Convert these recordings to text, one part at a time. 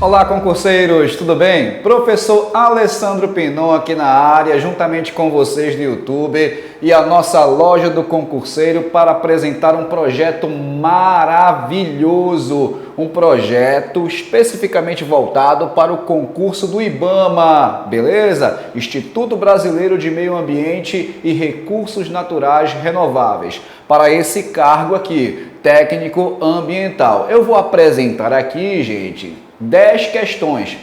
Olá, concurseiros, tudo bem? Professor Alessandro Pinon aqui na área, juntamente com vocês do YouTube e a nossa loja do concurseiro para apresentar um projeto maravilhoso, um projeto especificamente voltado para o concurso do IBAMA, beleza? Instituto Brasileiro de Meio Ambiente e Recursos Naturais Renováveis, para esse cargo aqui, técnico ambiental. Eu vou apresentar aqui, gente, 10 questões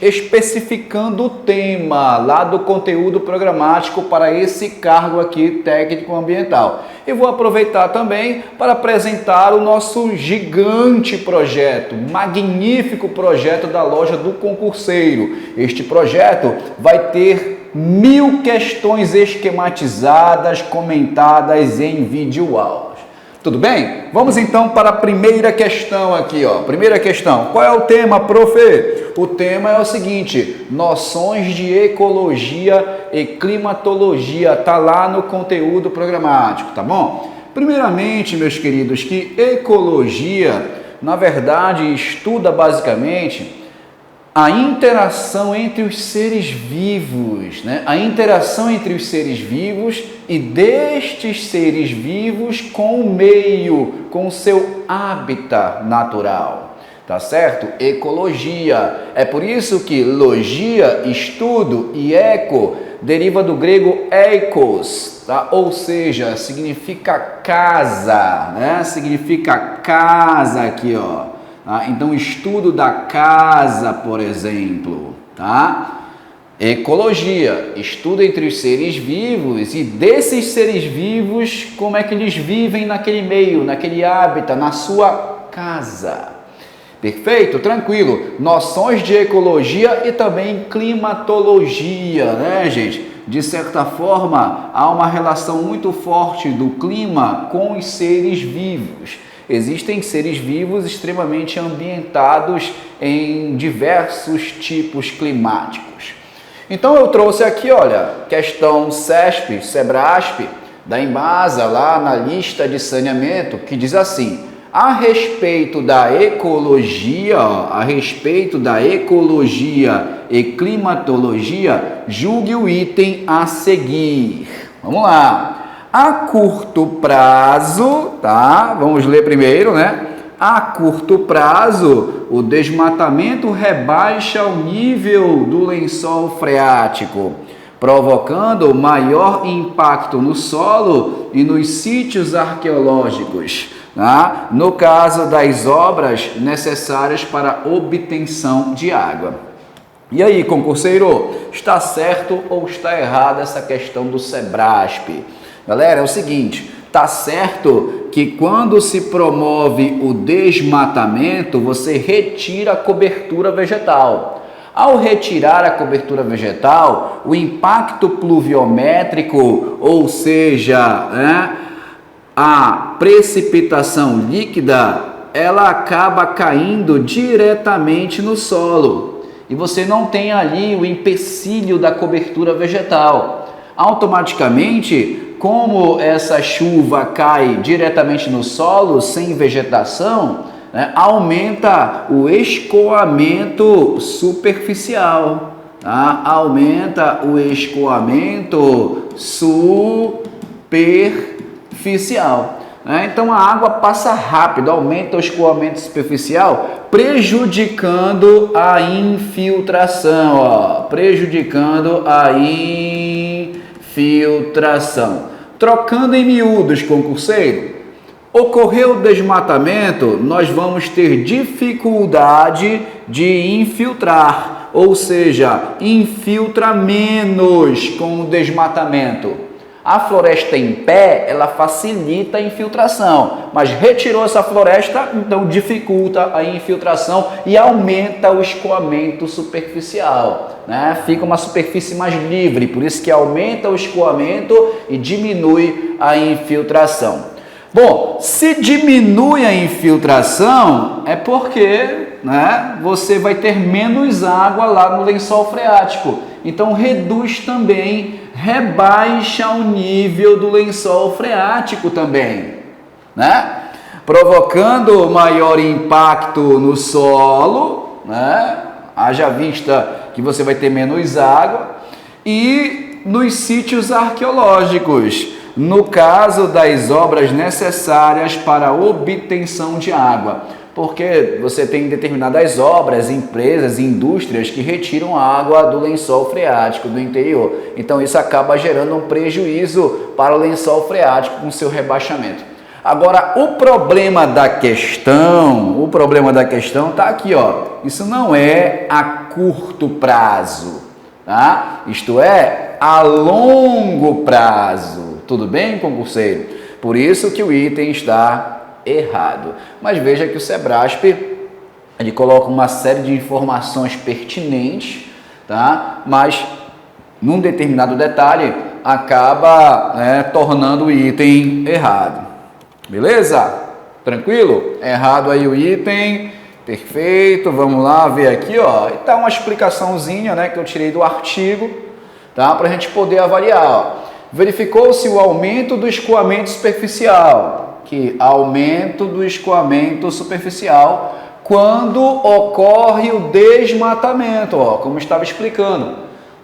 especificando o tema lá do conteúdo programático para esse cargo aqui técnico ambiental. E vou aproveitar também para apresentar o nosso gigante projeto, magnífico projeto da loja do concurseiro. Este projeto vai ter 1000 questões esquematizadas, comentadas em videoaulas. Tudo bem? Vamos então para a primeira questão aqui, ó. Primeira questão. Qual é o tema, prof? O tema é o seguinte: noções de ecologia e climatologia. Tá lá no conteúdo programático, tá bom? Primeiramente, meus queridos, que ecologia, na verdade, estuda basicamente a interação entre os seres vivos, né? A interação entre os seres vivos e destes seres vivos com o meio, com o seu hábitat natural, tá certo? Ecologia. É por isso que logia, estudo, e eco deriva do grego eikos, tá? Ou seja, significa casa, né? Significa casa aqui, ó. Então, estudo da casa, por exemplo, tá? Ecologia, estudo entre os seres vivos e desses seres vivos, como é que eles vivem naquele meio, naquele hábitat, na sua casa. Perfeito? Tranquilo. Noções de ecologia e também climatologia, né, gente? De certa forma, há uma relação muito forte do clima com os seres vivos. Existem seres vivos extremamente ambientados em diversos tipos climáticos. Então eu trouxe aqui, olha, questão CESP, SEBRASP, da Embasa, lá na lista de saneamento, que diz assim: a respeito da ecologia, e climatologia, julgue o item a seguir. Vamos lá. A curto prazo, tá? Vamos ler primeiro, né? A curto prazo, o desmatamento rebaixa o nível do lençol freático, provocando maior impacto no solo e nos sítios arqueológicos, tá? No caso das obras necessárias para obtenção de água. E aí, concurseiro, está certo ou está errada essa questão do SEBRASP? Galera, é o seguinte, tá certo que quando se promove o desmatamento, você retira a cobertura vegetal. Ao retirar a cobertura vegetal, o impacto pluviométrico, ou seja, né, a precipitação líquida, ela acaba caindo diretamente no solo. E você não tem ali o empecilho da cobertura vegetal. Automaticamente, como essa chuva cai diretamente no solo, sem vegetação, né, aumenta o escoamento superficial, tá? Aumenta o escoamento superficial. Né? Então a água passa rápido, aumenta o escoamento superficial, prejudicando a infiltração, ó, prejudicando a infiltração. Trocando em miúdos, concurseiro, ocorreu o desmatamento, nós vamos ter dificuldade de infiltrar, ou seja, infiltra menos com o desmatamento. A floresta em pé, ela facilita a infiltração, mas retirou essa floresta, então dificulta a infiltração e aumenta o escoamento superficial, né? Fica uma superfície mais livre, por isso que aumenta o escoamento e diminui a infiltração. Bom, se diminui a infiltração, é porque, né, você vai ter menos água lá no lençol freático. Então reduz também, rebaixa o nível do lençol freático também, né? provocando maior impacto no solo, né? Haja vista que você vai ter menos água, e nos sítios arqueológicos, no caso das obras necessárias para a obtenção de água, porque você tem determinadas obras, empresas, indústrias que retiram água do lençol freático do interior. Então isso acaba gerando um prejuízo para o lençol freático com seu rebaixamento. Agora, o problema da questão está aqui, ó. Isso não é a curto prazo, tá? Isto é a longo prazo. Tudo bem, concurseiro? Por isso que o item está errado. Mas veja que o Sebrasp, ele coloca uma série de informações pertinentes, tá? Mas num determinado detalhe acaba, né, tornando o item errado. Beleza? Tranquilo? Errado aí o item. Perfeito. Vamos lá ver aqui, ó. Tá uma explicaçãozinha, né, que eu tirei do artigo, tá? Para a gente poder avaliar, ó. Verificou-se o aumento do escoamento superficial. Que aumento do escoamento superficial quando ocorre o desmatamento, ó, como estava explicando.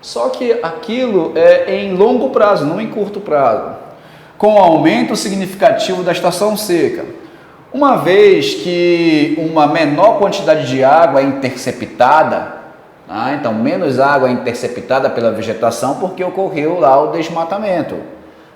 Só que aquilo é em longo prazo, não em curto prazo. Com aumento significativo da estação seca. Uma vez que uma menor quantidade de água é interceptada, tá? Então menos água é interceptada pela vegetação porque ocorreu lá o desmatamento,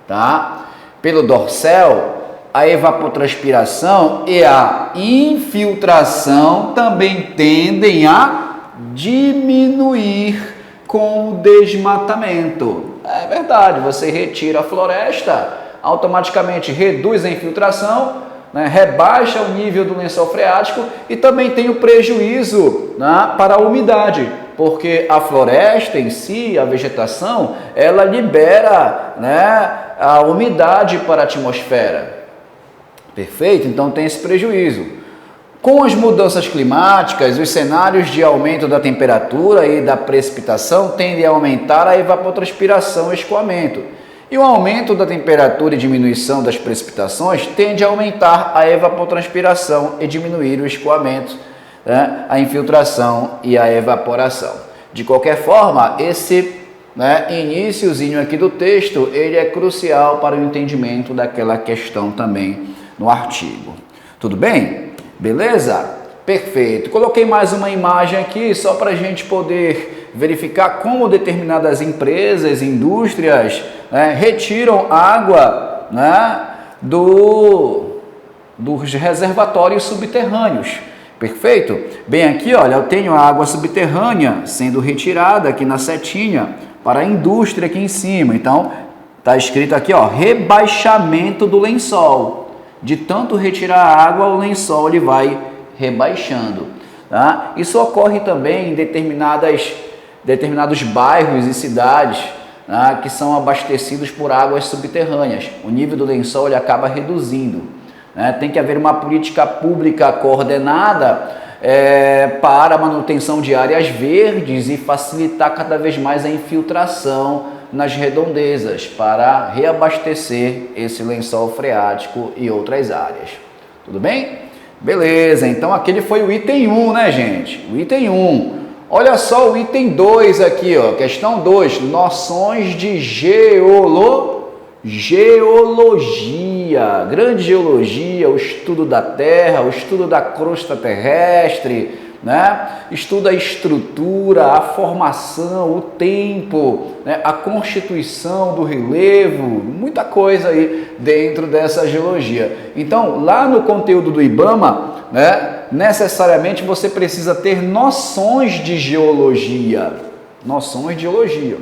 tá? Pelo dorsal, a evapotranspiração e a infiltração também tendem a diminuir com o desmatamento. É verdade, você retira a floresta, automaticamente reduz a infiltração, né, rebaixa o nível do lençol freático e também tem o prejuízo, né, para a umidade, porque a floresta em si, a vegetação, ela libera, né, a umidade para a atmosfera. Perfeito? Então tem esse prejuízo. Com as mudanças climáticas, os cenários de aumento da temperatura e da precipitação tendem a aumentar a evapotranspiração e escoamento. E o aumento da temperatura e diminuição das precipitações tende a aumentar a evapotranspiração e diminuir o escoamento, né, a infiltração e a evaporação. De qualquer forma, esse, né, iniciozinho aqui do texto, ele é crucial para o entendimento daquela questão também no artigo. Tudo bem? Beleza? Perfeito. Coloquei mais uma imagem aqui só para a gente poder verificar como determinadas empresas, indústrias, né, retiram água, né, dos reservatórios subterrâneos. Perfeito? Bem aqui, olha, eu tenho a água subterrânea sendo retirada aqui na setinha para a indústria aqui em cima. Então, está escrito aqui, ó, rebaixamento do lençol. De tanto retirar a água, o lençol ele vai rebaixando, tá? Isso ocorre também em determinados bairros e cidades, né, que são abastecidos por águas subterrâneas. O nível do lençol ele acaba reduzindo, né? Tem que haver uma política pública coordenada para a manutenção de áreas verdes e facilitar cada vez mais a infiltração nas redondezas para reabastecer esse lençol freático e outras áreas. Tudo bem? Beleza, então aquele foi o item 1, né, gente? O item 1. Olha só o item 2 aqui, ó, questão 2, noções de geologia, grande geologia, o estudo da Terra, o estudo da crosta terrestre, né? Estuda a estrutura, a formação, o tempo, né? A constituição do relevo, muita coisa aí dentro dessa geologia. Então, lá no conteúdo do IBAMA, né, necessariamente você precisa ter noções de geologia. Noções de geologia.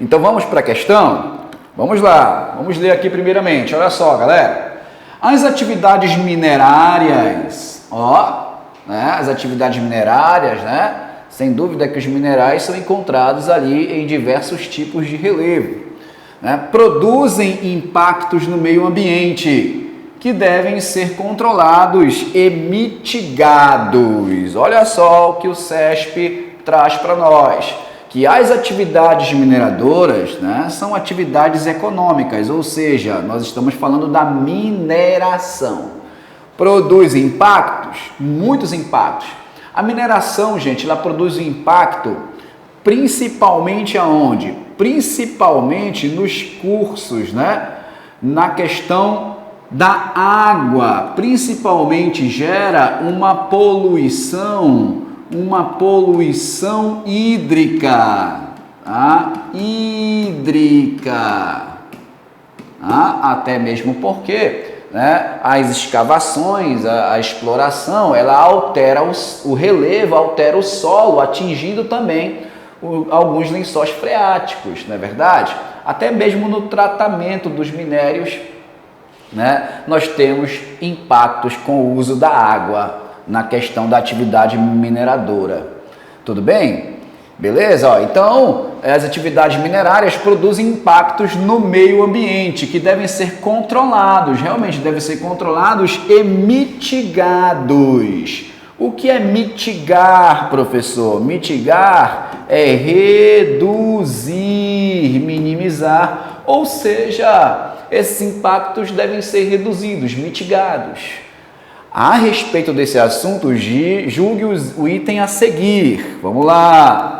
Então, vamos para a questão? Vamos lá, vamos ler aqui primeiramente. Olha só, galera. As atividades minerárias, ó, né, as atividades minerárias, né, sem dúvida que os minerais são encontrados ali em diversos tipos de relevo, né, produzem impactos no meio ambiente que devem ser controlados e mitigados. Olha só o que o CESP traz para nós, que as atividades mineradoras, né, são atividades econômicas, ou seja, nós estamos falando da mineração. Produz impactos? Muitos impactos. A mineração, gente, ela produz um impacto principalmente aonde? Principalmente nos cursos, né? Na questão da água, principalmente gera uma poluição hídrica, tá? Até mesmo porque, né, as escavações, a exploração, ela altera o relevo, altera o solo, atingindo também alguns lençóis freáticos, não é verdade? Até mesmo no tratamento dos minérios, né, nós temos impactos com o uso da água na questão da atividade mineradora. Tudo bem? Beleza? Ó, então, as atividades minerárias produzem impactos no meio ambiente que devem ser controlados, realmente devem ser controlados e mitigados. O que é mitigar, professor? Mitigar é reduzir, minimizar, ou seja, esses impactos devem ser reduzidos, mitigados. A respeito desse assunto, julgue o item a seguir. Vamos lá.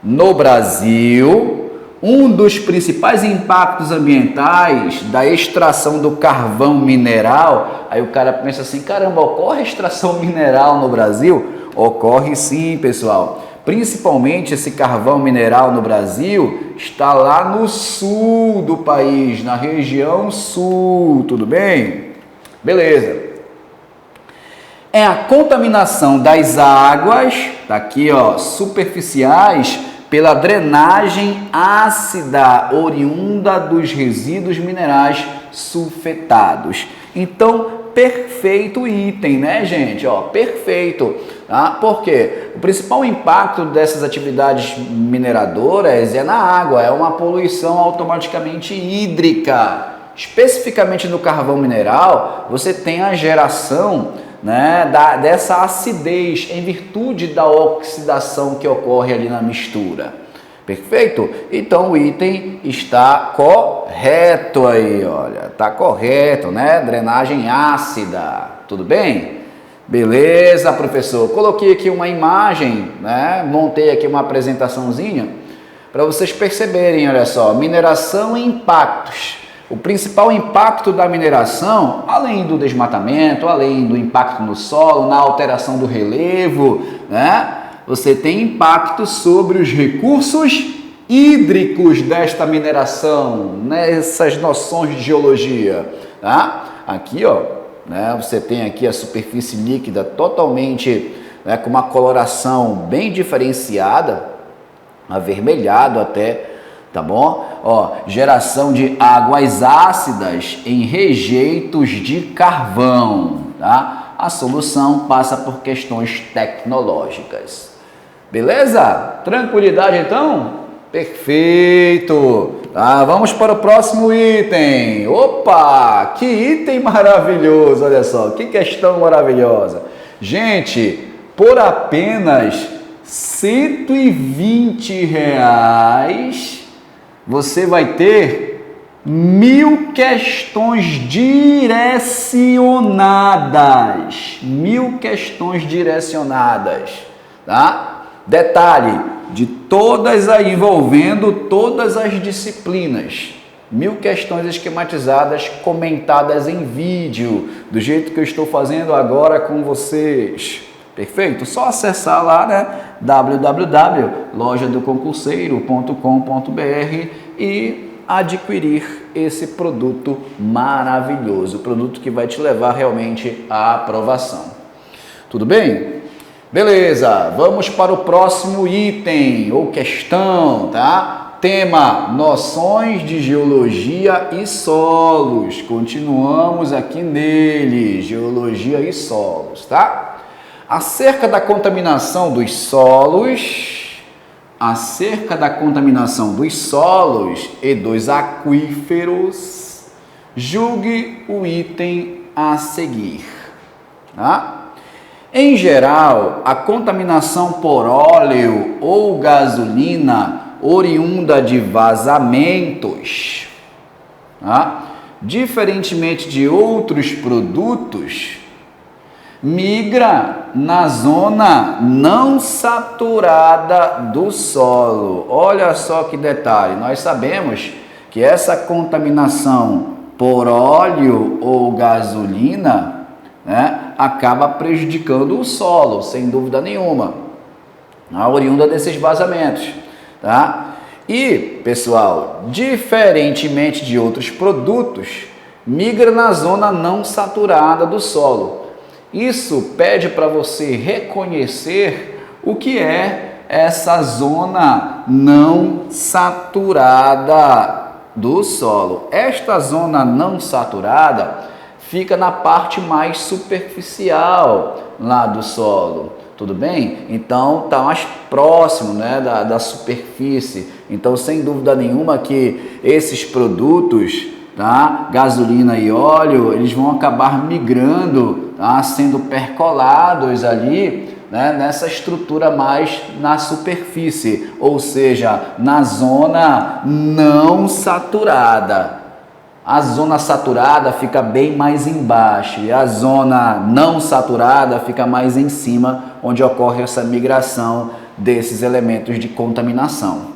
No Brasil, um dos principais impactos ambientais da extração do carvão mineral, aí o cara pensa assim, caramba, ocorre extração mineral no Brasil? Ocorre sim, pessoal. Principalmente esse carvão mineral no Brasil está lá no sul do país, na região sul, tudo bem? Beleza. É a contaminação das águas, tá aqui ó, superficiais, pela drenagem ácida oriunda dos resíduos minerais sulfetados. Então, perfeito item, né, gente? Ó, perfeito. Tá? Por quê? O principal impacto dessas atividades mineradoras é na água, é uma poluição automaticamente hídrica. Especificamente no carvão mineral, você tem a geração, né, dessa acidez em virtude da oxidação que ocorre ali na mistura. Perfeito? Então o item está correto aí, olha, tá correto, né? Drenagem ácida, tudo bem? Beleza, professor. Coloquei aqui uma imagem, né? Montei aqui uma apresentaçãozinha para vocês perceberem, olha só, mineração e impactos. O principal impacto da mineração, além do desmatamento, além do impacto no solo, na alteração do relevo, né? Você tem impacto sobre os recursos hídricos desta mineração, nessas noções de geologia, tá? Aqui, ó, né? Você tem aqui a superfície líquida totalmente, né, com uma coloração bem diferenciada, avermelhado até. Tá bom? Ó, geração de águas ácidas em rejeitos de carvão, tá? A solução passa por questões tecnológicas. Beleza? Tranquilidade então? Perfeito! Tá, vamos para o próximo item. Opa! Que item maravilhoso! Olha só, que questão maravilhosa. Gente, por apenas R$120, você vai ter 1000 questões direcionadas. 1000 questões direcionadas, tá? Detalhe, de todas aí, envolvendo todas as disciplinas. 1000 questões esquematizadas, comentadas em vídeo, do jeito que eu estou fazendo agora com vocês. Perfeito? Só acessar lá, né? www.lojadoconcurseiro.com.br e adquirir esse produto maravilhoso, produto que vai te levar realmente à aprovação. Tudo bem? Beleza, vamos para o próximo item ou questão, tá? Tema: noções de geologia e solos. Continuamos aqui nele, geologia e solos, tá? Acerca da contaminação dos solos, e dos aquíferos, julgue o item a seguir, tá? Em geral, a contaminação por óleo ou gasolina oriunda de vazamentos, tá? Diferentemente de outros produtos, migra na zona não saturada do solo. Olha só que detalhe, nós sabemos que essa contaminação por óleo ou gasolina, né, acaba prejudicando o solo, sem dúvida nenhuma, a oriunda desses vazamentos, tá? E, pessoal, diferentemente de outros produtos, migra na zona não saturada do solo. Isso pede para você reconhecer o que é essa zona não saturada do solo. Esta zona não saturada fica na parte mais superficial lá do solo, tudo bem? Então está mais próximo, né, da superfície. Então, sem dúvida nenhuma que esses produtos, tá, gasolina e óleo, eles vão acabar migrando, tá, sendo percolados ali, né, nessa estrutura mais na superfície, ou seja, na zona não saturada. A zona saturada fica bem mais embaixo e a zona não saturada fica mais em cima, onde ocorre essa migração desses elementos de contaminação.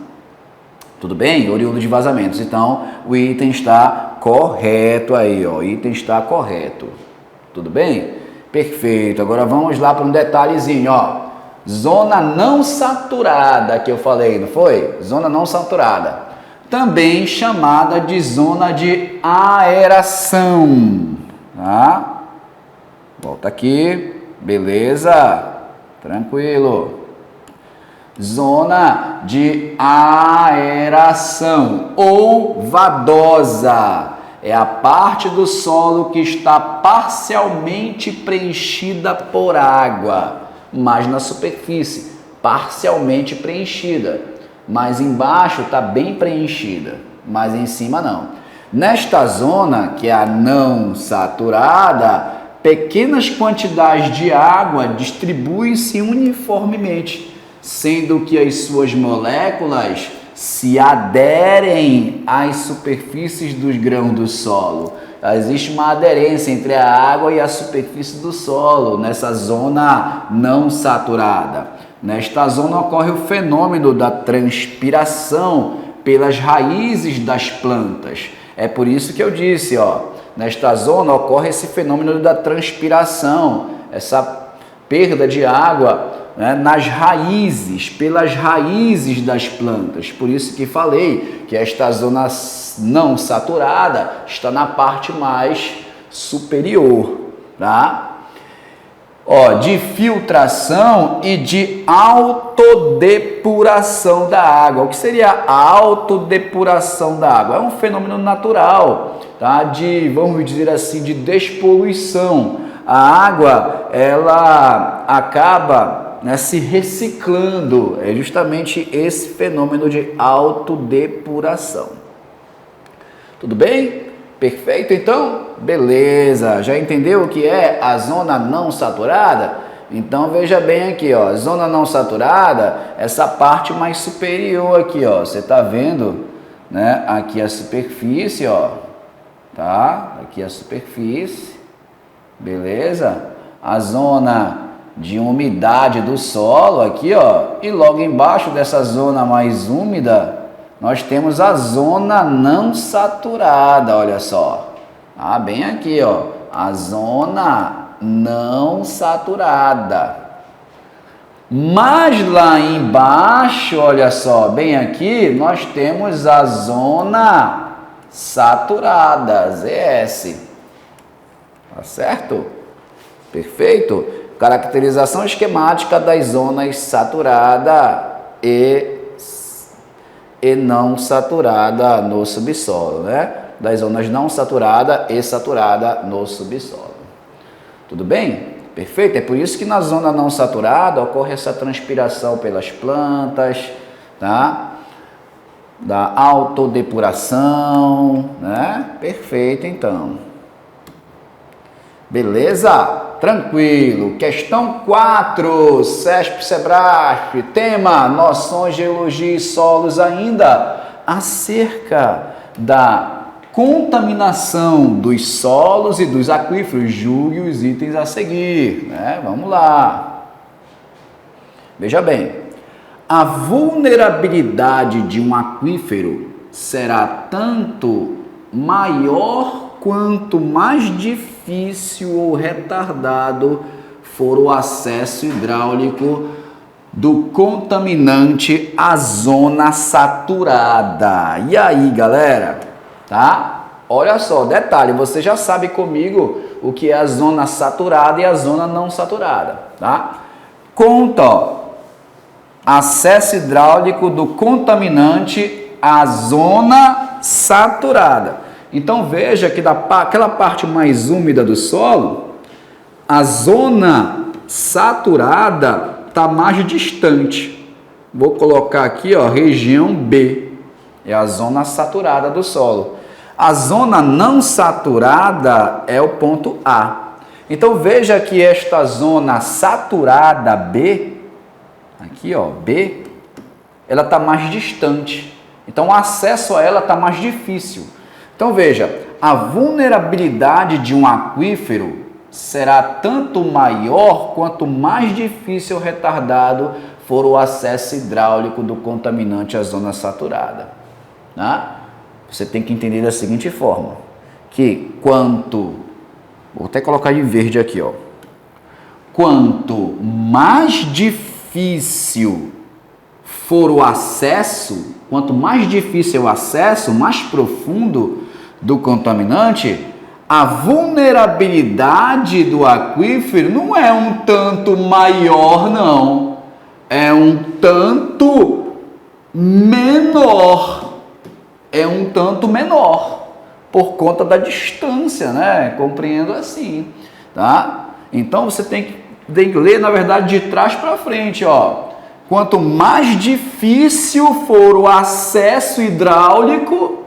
Tudo bem? Oriundo de vazamentos. Então, o item está correto aí, ó. O item está correto. Tudo bem? Perfeito. Agora vamos lá para um detalhezinho, ó. Zona não saturada que eu falei, não foi? Zona não saturada. Também chamada de zona de aeração, tá? Volta aqui, beleza? Tranquilo. Zona de aeração ou vadosa é a parte do solo que está parcialmente preenchida por água, mas na superfície, parcialmente preenchida. Mas embaixo está bem preenchida, mas em cima não. Nesta zona, que é a não saturada, pequenas quantidades de água distribuem-se uniformemente, sendo que as suas moléculas se aderem às superfícies dos grãos do solo. Existe uma aderência entre a água e a superfície do solo, nessa zona não saturada. Nesta zona ocorre o fenômeno da transpiração pelas raízes das plantas. É por isso que eu disse, ó, nesta zona ocorre esse fenômeno da transpiração, essa perda de água, né, nas raízes, pelas raízes das plantas. Por isso que falei que esta zona não saturada está na parte mais superior, tá? Ó, de filtração e de autodepuração da água. O que seria a autodepuração da água? É um fenômeno natural, tá? De, vamos dizer assim, de despoluição. A água, ela acaba, né, se reciclando. É justamente esse fenômeno de autodepuração. Tudo bem? Perfeito, então? Beleza. Já entendeu o que é a zona não saturada? Então, veja bem aqui, ó. Zona não saturada, essa parte mais superior aqui, ó. Você tá vendo, né? Aqui a superfície, ó. Tá? Aqui a superfície. Beleza? A zona de umidade do solo aqui, ó. E logo embaixo dessa zona mais úmida, nós temos a zona não saturada, olha só. Ah, bem aqui, ó. A zona não saturada. Mas lá embaixo, olha só, bem aqui, nós temos a zona saturada, ZS. Tá certo? Perfeito? Caracterização esquemática das zonas saturada e não saturada no subsolo, né? Das zonas não saturada e saturada no subsolo. Tudo bem? Perfeito? É por isso que na zona não saturada ocorre essa transpiração pelas plantas, tá? Da autodepuração, né? Perfeito, então. Beleza? Tranquilo. Questão 4, CESP-SEBRASP, tema noções de geologia e solos ainda, acerca da contaminação dos solos e dos aquíferos. Julgue os itens a seguir, né? Vamos lá. Veja bem, a vulnerabilidade de um aquífero será tanto maior quanto mais difícil ou retardado for o acesso hidráulico do contaminante à zona saturada. E aí, galera, tá? Olha só, detalhe, você já sabe comigo o que é a zona saturada e a zona não saturada, tá? Conta, ó, acesso hidráulico do contaminante à zona saturada. Então veja que daquela parte mais úmida do solo, a zona saturada está mais distante. Vou colocar aqui, ó, região B, é a zona saturada do solo. A zona não saturada é o ponto A. Então veja que esta zona saturada B, aqui, ó, B, ela está mais distante. Então o acesso a ela está mais difícil. Então veja, a vulnerabilidade de um aquífero será tanto maior quanto mais difícil ou retardado for o acesso hidráulico do contaminante à zona saturada. Tá? Você tem que entender da seguinte forma, que vou até colocar de verde aqui, ó, quanto mais difícil for o acesso, quanto mais difícil é o acesso, mais profundo do contaminante, a vulnerabilidade do aquífero não é um tanto maior, não. É um tanto menor. É um tanto menor, por conta da distância, né? Compreendo assim, tá? Então você tem que ler, na verdade, de trás para frente, ó. Quanto mais difícil for o acesso hidráulico,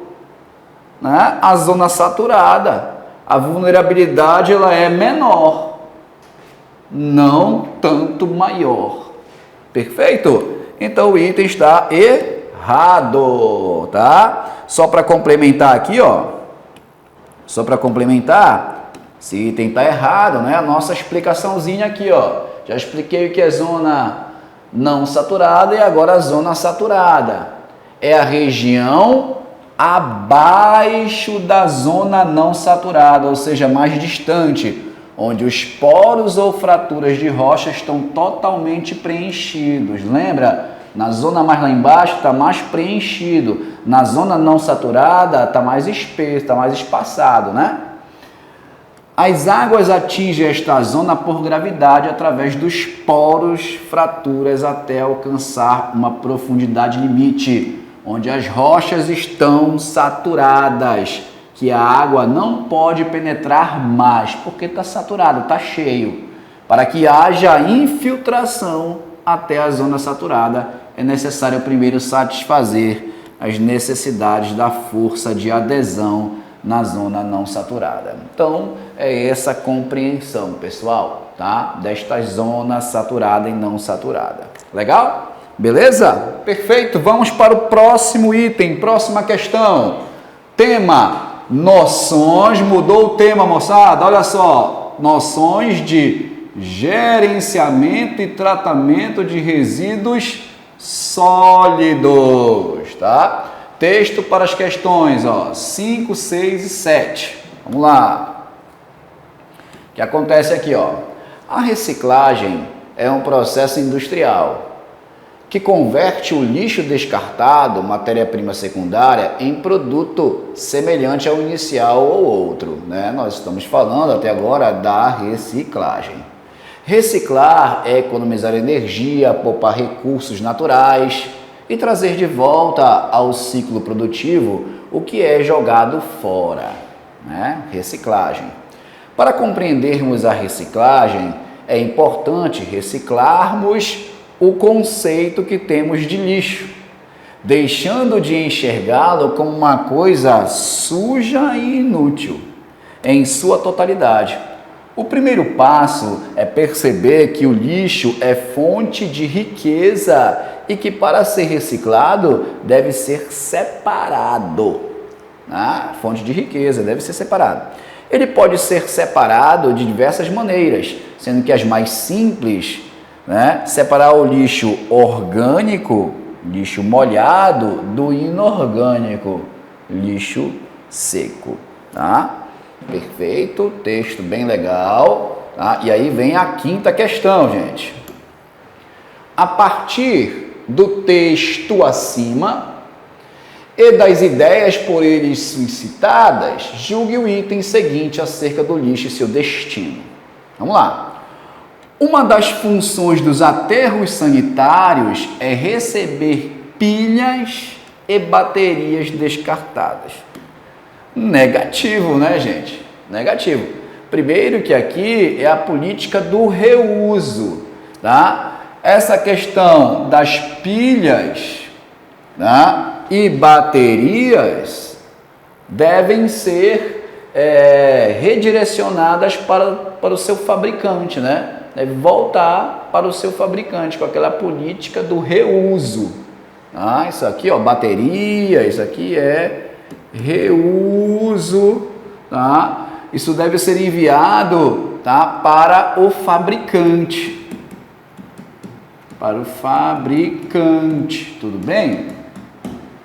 né, à zona saturada, a vulnerabilidade ela é menor, não tanto maior. Perfeito? Então o item está errado, tá? Só para complementar aqui, ó. Só para complementar, esse item está errado, né? A nossa explicaçãozinha aqui, ó. Já expliquei o que é zona não saturada e agora a zona saturada. É a região abaixo da zona não saturada, ou seja, mais distante, onde os poros ou fraturas de rocha estão totalmente preenchidos. Lembra? Na zona mais lá embaixo está mais preenchido, na zona não saturada está mais espesso, está mais espaçado, né? As águas atingem esta zona por gravidade através dos poros, fraturas, até alcançar uma profundidade limite, onde as rochas estão saturadas, que a água não pode penetrar mais, porque está saturado, está cheio. Para que haja infiltração até a zona saturada, é necessário primeiro satisfazer as necessidades da força de adesão na zona não saturada. Então, é essa compreensão, pessoal, tá? Desta zona saturada e não saturada. Legal? Beleza? Perfeito. Vamos para o próximo item, próxima questão. Tema, noções. Mudou o tema, moçada. Olha só, noções de gerenciamento e tratamento de resíduos sólidos, tá? Texto para as questões, ó, 5, 6 e 7. Vamos lá. O que acontece aqui, ó? A reciclagem é um processo industrial que converte o lixo descartado, matéria-prima secundária, em produto semelhante ao inicial ou outro, né? Nós estamos falando até agora da reciclagem. Reciclar é economizar energia, poupar recursos naturais e trazer de volta ao ciclo produtivo o que é jogado fora, né? Reciclagem. Para compreendermos a reciclagem, é importante reciclarmos o conceito que temos de lixo, deixando de enxergá-lo como uma coisa suja e inútil, em sua totalidade. O primeiro passo é perceber que o lixo é fonte de riqueza e que, para ser reciclado, deve ser separado. né? Fonte de riqueza, deve ser separado. Ele pode ser separado de diversas maneiras, sendo que as mais simples, né? Separar o lixo orgânico, lixo molhado, do inorgânico, lixo seco, tá? Perfeito, texto bem legal, tá? E aí vem a quinta questão, gente. A partir do texto acima e das ideias por eles suscitadas, julgue o item seguinte acerca do lixo e seu destino. Vamos lá. Uma das funções dos aterros sanitários é receber pilhas e baterias descartadas. Negativo, né, gente? Negativo. Primeiro que aqui é a política do reuso, tá? Essa questão das pilhas, tá? E baterias devem ser redirecionadas para o seu fabricante, né? Deve voltar para o seu fabricante com aquela política do reuso. Ah, isso aqui, ó, bateria, isso aqui é reuso, tá? Isso deve ser enviado, tá, para o fabricante. Para o fabricante, tudo bem?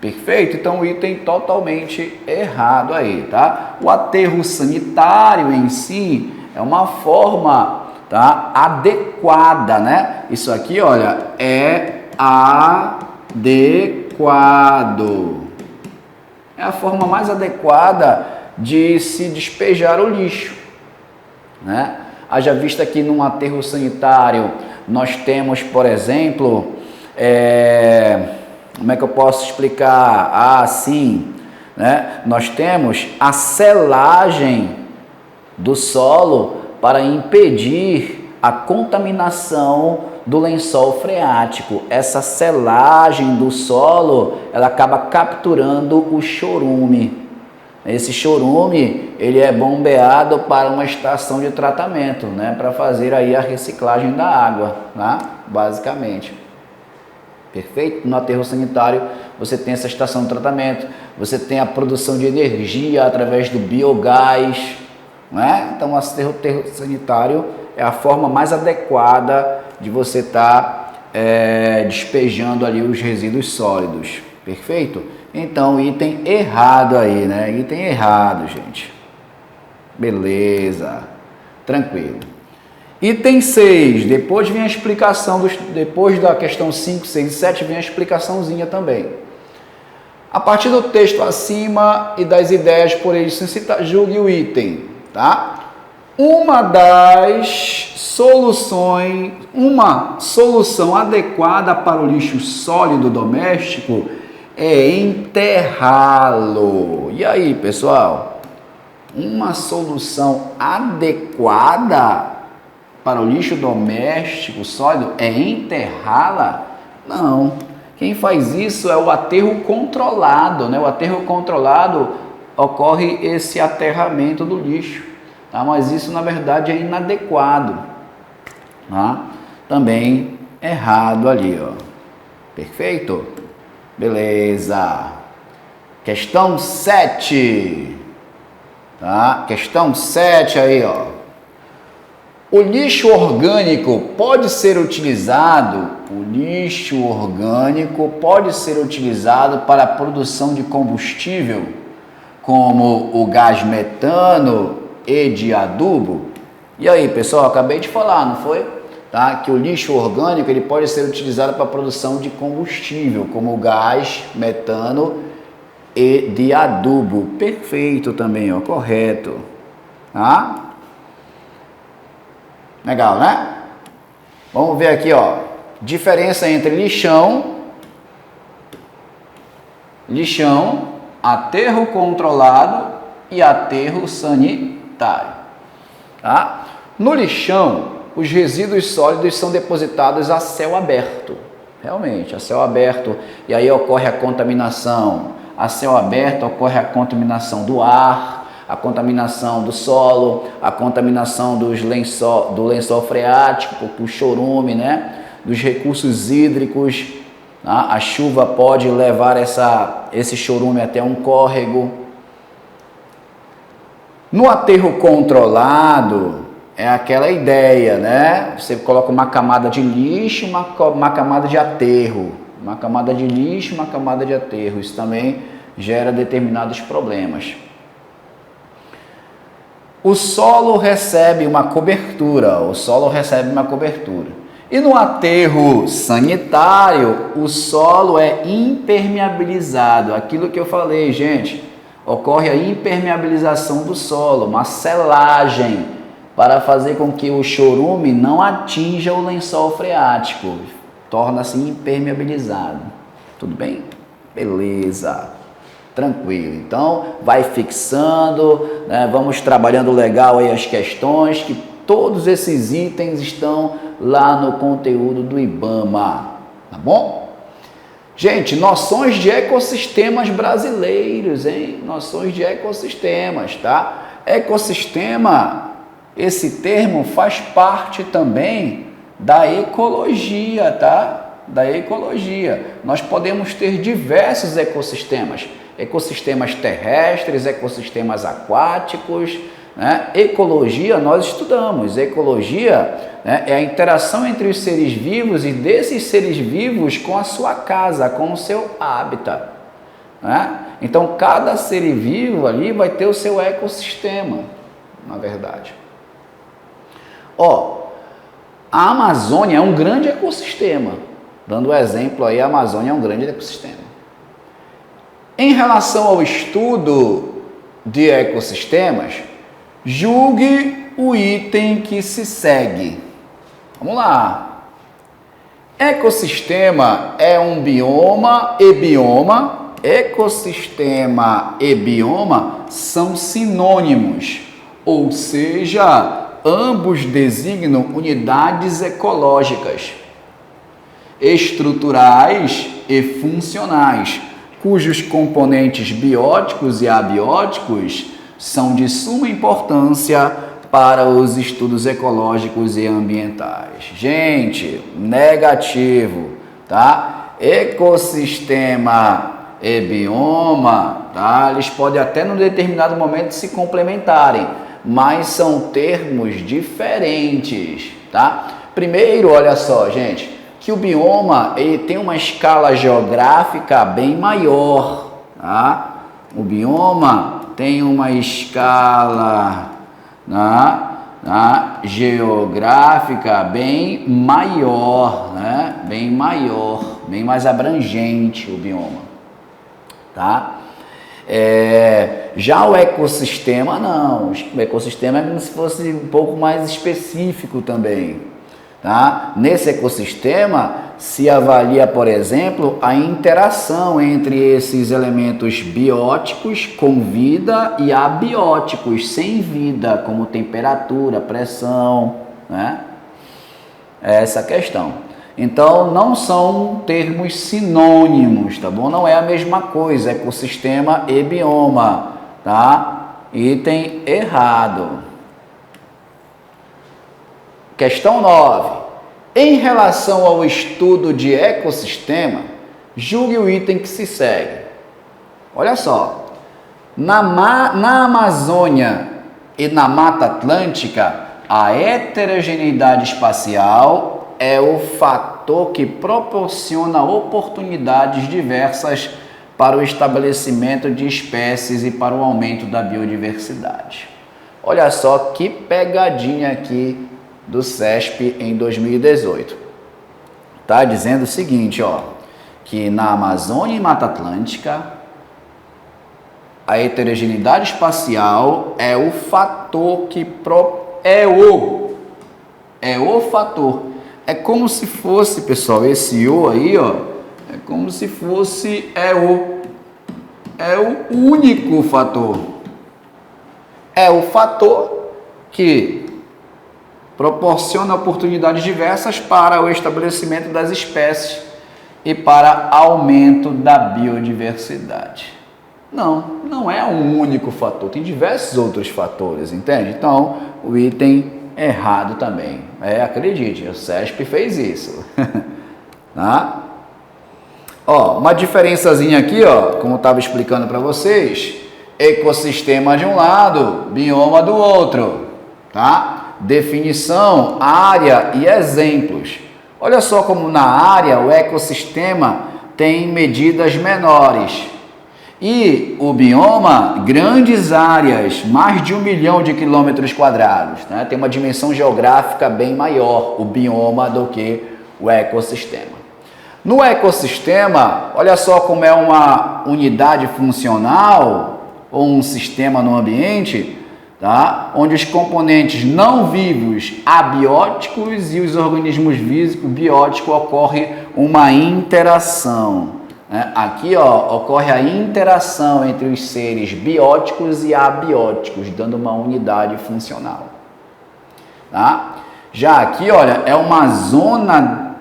Perfeito? Então o item totalmente errado aí, tá? O aterro sanitário em si é uma forma, tá, adequada, né? Isso aqui, olha, é adequado. É a forma mais adequada de se despejar o lixo, né? Haja vista que num aterro sanitário nós temos, por exemplo, como é que eu posso explicar? Assim, né? Nós temos a selagem do solo para impedir a contaminação do lençol freático. Essa selagem do solo, ela acaba capturando o chorume. Esse chorume, ele é bombeado para uma estação de tratamento, né, para fazer aí a reciclagem da água, né, basicamente. Perfeito? No aterro sanitário, você tem essa estação de tratamento, você tem a produção de energia através do biogás, né? Então, o aterro sanitário é a forma mais adequada de você estar despejando ali os resíduos sólidos. Perfeito? Então, item errado aí, né? Item errado, gente. Beleza. Tranquilo. Item 6. Depois vem a explicação, depois da questão 5, 6 e 7, vem a explicaçãozinha também. A partir do texto acima e das ideias por eles suscitadas, julgue o item, tá? Uma solução adequada para o lixo sólido doméstico é enterrá-lo. E aí, pessoal? Uma solução adequada para o lixo doméstico sólido é enterrá-la? Não. Quem faz isso é o aterro controlado, né? O aterro controlado ocorre esse aterramento do lixo, tá? Mas isso na verdade é inadequado, tá? Também errado ali, ó. Perfeito? Beleza. Questão 7. Tá? Questão 7 aí, ó. O lixo orgânico pode ser utilizado, para a produção de combustível, como o gás metano e de adubo? E aí, pessoal, acabei de falar, não foi? Tá? Que o lixo orgânico ele pode ser utilizado para a produção de combustível, como o gás metano e de adubo. Perfeito também, ó, correto. Tá? Legal, né? Vamos ver aqui, ó. Diferença entre lixão, aterro controlado e aterro sanitário. Tá? No lixão, os resíduos sólidos são depositados a céu aberto. Realmente, a céu aberto. E aí ocorre a contaminação. A céu aberto ocorre a contaminação do ar, a contaminação do solo, a contaminação do lençol freático, o chorume, né? Dos recursos hídricos. Tá? A chuva pode levar esse chorume até um córrego. No aterro controlado, é aquela ideia, né? Você coloca uma camada de lixo, uma camada de aterro. Uma camada de lixo, uma camada de aterro. Isso também gera determinados problemas. O solo recebe uma cobertura. E no aterro sanitário, o solo é impermeabilizado. Aquilo que eu falei, gente, ocorre a impermeabilização do solo, uma selagem, para fazer com que o chorume não atinja o lençol freático. Torna-se impermeabilizado. Tudo bem? Beleza. Tranquilo. Então, vai fixando, né? Vamos trabalhando legal aí as questões, que todos esses itens estão lá no conteúdo do IBAMA. Tá bom? Gente, noções de ecossistemas brasileiros, hein? Noções de ecossistemas, tá? Ecossistema, esse termo faz parte também da ecologia, tá? Da ecologia. Nós podemos ter diversos ecossistemas. Ecossistemas terrestres, ecossistemas aquáticos, né? Ecologia nós estudamos. Ecologia, né, é a interação entre os seres vivos e desses seres vivos com a sua casa, com o seu habitat, né? Então cada ser vivo ali vai ter o seu ecossistema, na verdade. Ó, a Amazônia é um grande ecossistema. Dando o exemplo aí, a Amazônia é um grande ecossistema. Em relação ao estudo de ecossistemas, julgue o item que se segue. Vamos lá. Ecossistema é um bioma e bioma. Ecossistema e bioma são sinônimos, ou seja, ambos designam unidades ecológicas, estruturais e funcionais, cujos componentes bióticos e abióticos são de suma importância para os estudos ecológicos e ambientais. Gente, negativo, tá? Ecossistema e bioma, tá? Eles podem até num determinado momento se complementarem, mas são termos diferentes, tá? Primeiro, olha só, gente, que o bioma ele tem uma escala geográfica bem maior, tá? O bioma tem uma escala, geográfica bem maior, né? Bem maior, bem mais abrangente o bioma, tá? Já o ecossistema não, o ecossistema é como se fosse um pouco mais específico também. Tá? Nesse ecossistema se avalia, por exemplo, a interação entre esses elementos bióticos com vida e abióticos sem vida, como temperatura, pressão, né? Essa questão. Então, não são termos sinônimos, tá bom? Não é a mesma coisa, ecossistema e bioma, tá? Item errado. Questão 9. Em relação ao estudo de ecossistema, julgue o item que se segue. Olha só, na Amazônia e na Mata Atlântica, a heterogeneidade espacial é o fator que proporciona oportunidades diversas para o estabelecimento de espécies e para o aumento da biodiversidade. Olha só que pegadinha aqui do CESP em 2018. Tá dizendo o seguinte, ó, que na Amazônia e Mata Atlântica, a heterogeneidade espacial é o fator que é o fator. É como se fosse, pessoal, esse o aí, ó, é como se fosse o único fator. É o fator que proporciona oportunidades diversas para o estabelecimento das espécies e para aumento da biodiversidade. Não é um único fator, tem diversos outros fatores, entende? Então, o item errado também. Acredite, o CESP fez isso. Tá? Ó, uma diferençazinha aqui, ó, como eu estava explicando para vocês, Ecossistema de um lado, bioma do outro, tá? Definição, área e exemplos. Olha só como na área o ecossistema tem medidas menores e o bioma, grandes áreas, mais de 1 milhão de quilômetros quadrados, né? Tem uma dimensão geográfica bem maior o bioma do que o ecossistema. No ecossistema, olha só como é uma unidade funcional ou um sistema no ambiente, tá? Onde os componentes não vivos abióticos e os organismos vivos bióticos ocorre uma interação. Né? Aqui ocorre a interação entre os seres bióticos e abióticos, dando uma unidade funcional. Tá? Já aqui, olha, é uma zona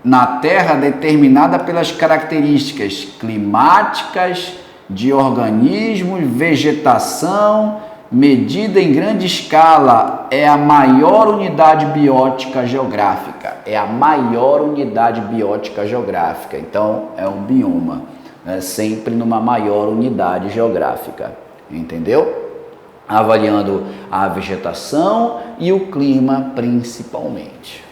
na Terra determinada pelas características climáticas de organismos, vegetação, medida em grande escala, é a maior unidade biótica geográfica. É a maior unidade biótica geográfica. Então, é um bioma, né? Sempre numa maior unidade geográfica. Entendeu? Avaliando a vegetação e o clima principalmente.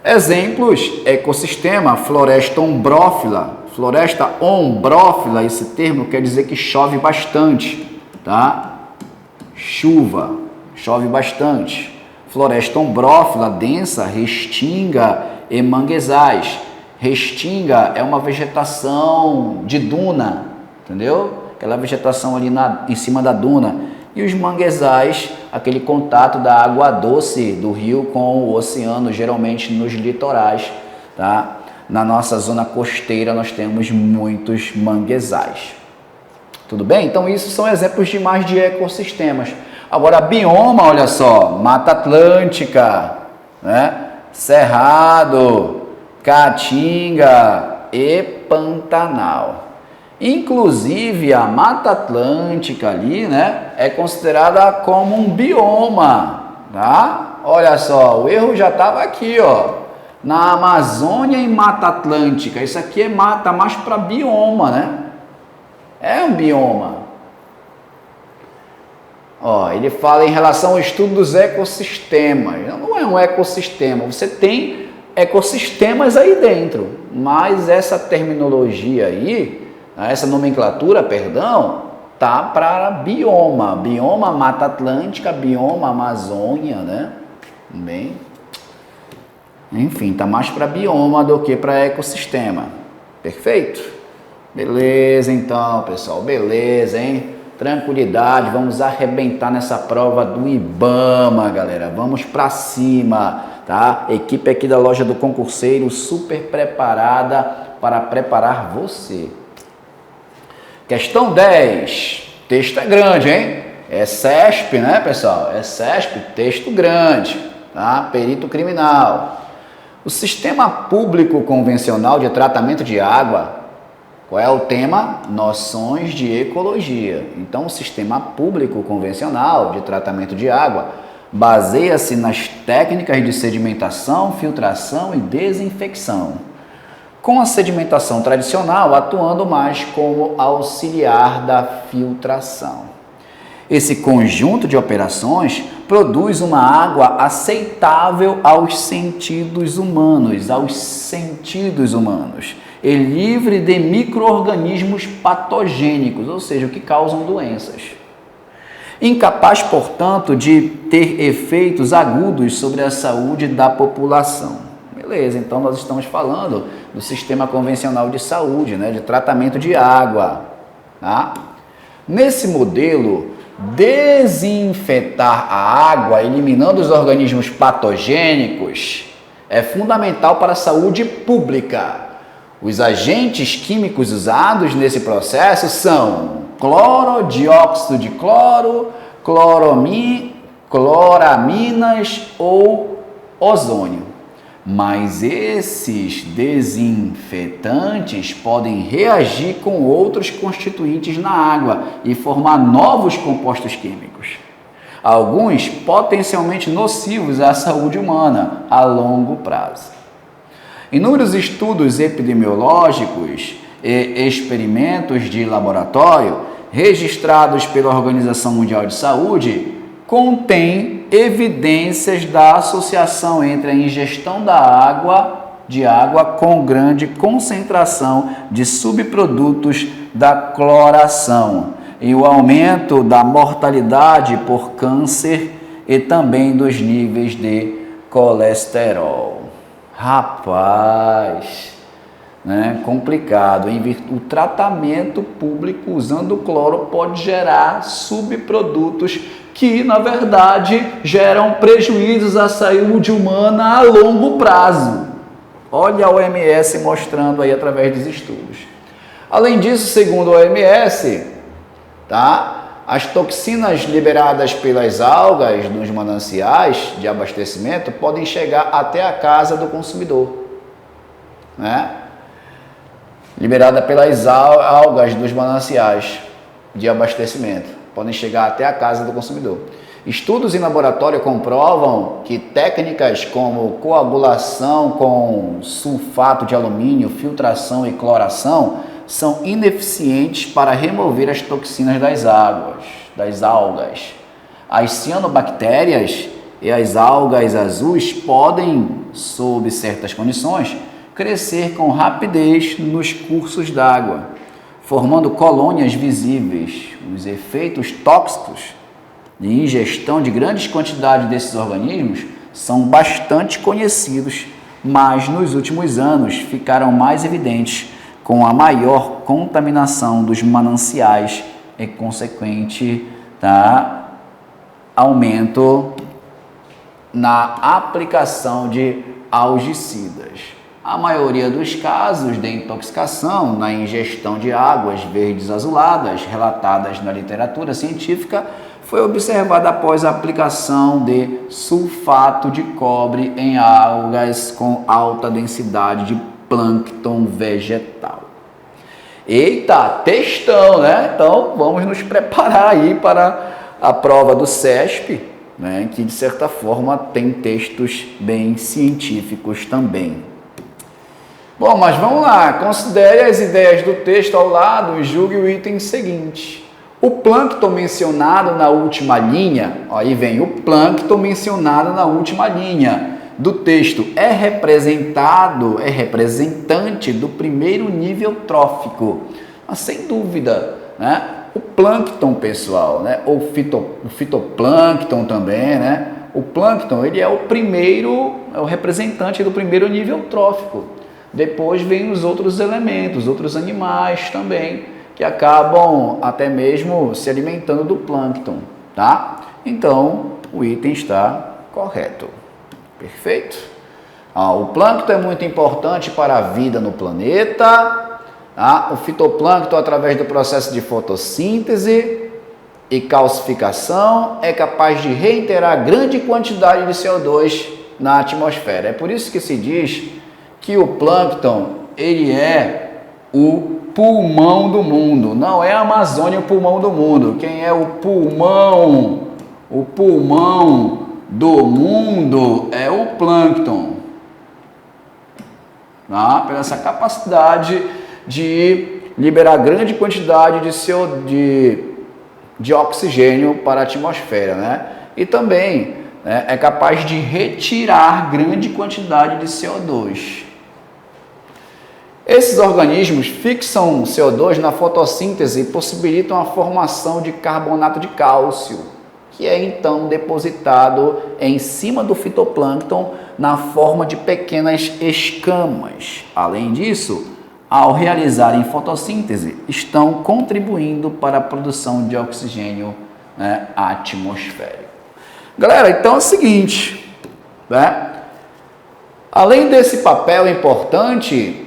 Exemplos: ecossistema, floresta ombrófila. Floresta ombrófila, esse termo quer dizer que chove bastante, tá? Chuva, chove bastante. Floresta ombrófila, densa, restinga e manguezais. Restinga é uma vegetação de duna, entendeu? Aquela vegetação ali em cima da duna. E os manguezais, aquele contato da água doce do rio com o oceano, geralmente nos litorais, tá? Na nossa zona costeira nós temos muitos manguezais. Tudo bem? Então, isso são exemplos de ecossistemas. Agora, bioma, olha só, Mata Atlântica, né? Cerrado, Caatinga e Pantanal. Inclusive, a Mata Atlântica ali, né, é considerada como um bioma, tá? Olha só, o erro já estava aqui, ó. Na Amazônia e Mata Atlântica. Isso aqui é mata mais para bioma, né? É um bioma. Ó, ele fala em relação ao estudo dos ecossistemas. Não é um ecossistema. Você tem ecossistemas aí dentro. Mas essa terminologia aí, essa nomenclatura, perdão, tá para bioma. Bioma Mata Atlântica, bioma Amazônia, né? Bem, enfim, tá mais para bioma do que para ecossistema. Perfeito? Beleza, então, pessoal. Beleza, hein? Tranquilidade. Vamos arrebentar nessa prova do IBAMA, galera. Vamos para cima, tá? Equipe aqui da Loja do Concurseiro super preparada para preparar você. Questão 10. Texto é grande, hein? É CESP, né, pessoal? É CESP, texto grande, tá? Perito criminal. O sistema público convencional de tratamento de água, qual é o tema? Noções de ecologia. Então, o sistema público convencional de tratamento de água baseia-se nas técnicas de sedimentação, filtração e desinfecção, com a sedimentação tradicional atuando mais como auxiliar da filtração. Esse conjunto de operações produz uma água aceitável aos sentidos humanos, e livre de micro-organismos patogênicos, ou seja, que causam doenças. Incapaz, portanto, de ter efeitos agudos sobre a saúde da população. Beleza, então nós estamos falando do sistema convencional de saúde, né, de tratamento de água. Tá? Nesse modelo, desinfetar a água, eliminando os organismos patogênicos, é fundamental para a saúde pública. Os agentes químicos usados nesse processo são clorodióxido de cloro, cloraminas ou ozônio. Mas esses desinfetantes podem reagir com outros constituintes na água e formar novos compostos químicos, alguns potencialmente nocivos à saúde humana a longo prazo. Inúmeros estudos epidemiológicos e experimentos de laboratório registrados pela Organização Mundial de Saúde, contém evidências da associação entre a ingestão de água com grande concentração de subprodutos da cloração e o aumento da mortalidade por câncer e também dos níveis de colesterol. Rapaz, né? Complicado. O tratamento público usando cloro pode gerar subprodutos que, na verdade, geram prejuízos à saúde humana a longo prazo. Olha a OMS mostrando aí através dos estudos. Além disso, segundo a OMS, as toxinas liberadas pelas algas nos mananciais de abastecimento podem chegar até a casa do consumidor, né? Liberada pelas algas dos mananciais de abastecimento podem chegar até a casa do consumidor. Estudos em laboratório comprovam que técnicas como coagulação com sulfato de alumínio, filtração e cloração são ineficientes para remover as toxinas das algas. As cianobactérias e as algas azuis podem, sob certas condições, crescer com rapidez nos cursos d'água, formando colônias visíveis. Os efeitos tóxicos de ingestão de grandes quantidades desses organismos são bastante conhecidos, mas nos últimos anos ficaram mais evidentes com a maior contaminação dos mananciais e consequente aumento na aplicação de algicidas. A maioria dos casos de intoxicação na ingestão de águas verdes azuladas relatadas na literatura científica foi observada após a aplicação de sulfato de cobre em algas com alta densidade de plâncton vegetal. Eita, textão, né? Então vamos nos preparar aí para a prova do CESP, né? Que de certa forma tem textos bem científicos também. Bom, mas vamos lá, considere as ideias do texto ao lado e julgue o item seguinte. O plâncton mencionado na última linha, aí vem o plâncton mencionado na última linha do texto, é representante do primeiro nível trófico. Mas sem dúvida, né? O plâncton, pessoal, né? O fitoplâncton também, né? O plâncton, ele é o representante do primeiro nível trófico. Depois vem os outros elementos, outros animais também, que acabam até mesmo se alimentando do plâncton, tá? Então, o item está correto. Perfeito? O plâncton é muito importante para a vida no planeta. O fitoplâncton, através do processo de fotossíntese e calcificação, é capaz de reintegrar grande quantidade de CO2 na atmosfera. É por isso que se diz que o plâncton, ele é o pulmão do mundo. Não é a Amazônia o pulmão do mundo. Quem é o pulmão do mundo é o plâncton, pela essa capacidade de liberar grande quantidade de oxigênio para a atmosfera, né? E também, né, é capaz de retirar grande quantidade de CO2. Esses organismos fixam CO2 na fotossíntese e possibilitam a formação de carbonato de cálcio, que é então depositado em cima do fitoplâncton na forma de pequenas escamas. Além disso, ao realizarem fotossíntese, estão contribuindo para a produção de oxigênio, né, atmosférico. Galera, então é o seguinte, né? Além desse papel importante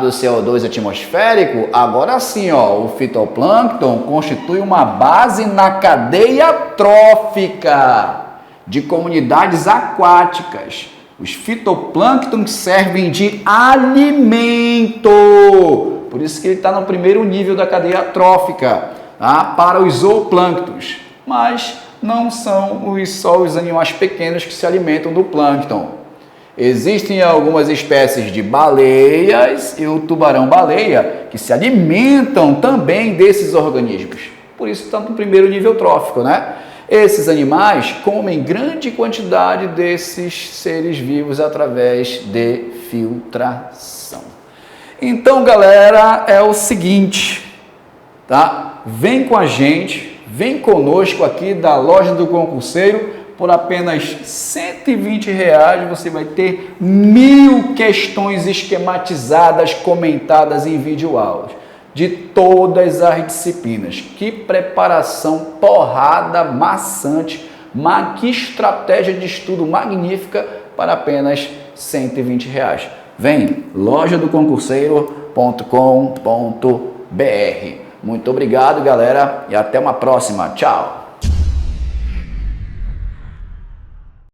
do CO2 atmosférico, agora sim, o fitoplâncton constitui uma base na cadeia trófica de comunidades aquáticas. Os fitoplânctons servem de alimento, por isso que ele está no primeiro nível da cadeia trófica, para os zooplânctons, mas não são só os animais pequenos que se alimentam do plâncton. Existem algumas espécies de baleias e o tubarão-baleia que se alimentam também desses organismos. Por isso está no primeiro nível trófico, né? Esses animais comem grande quantidade desses seres vivos através de filtração. Então, galera, é o seguinte, tá? Vem com a gente, vem conosco aqui da loja do concurseiro. Por apenas R$120 você vai ter 1000 questões esquematizadas, comentadas em videoaulas de todas as disciplinas. Que preparação porrada, maçante, que estratégia de estudo magnífica para apenas R$120. Vem, lojadoconcurseiro.com.br. Muito obrigado, galera, e até uma próxima. Tchau!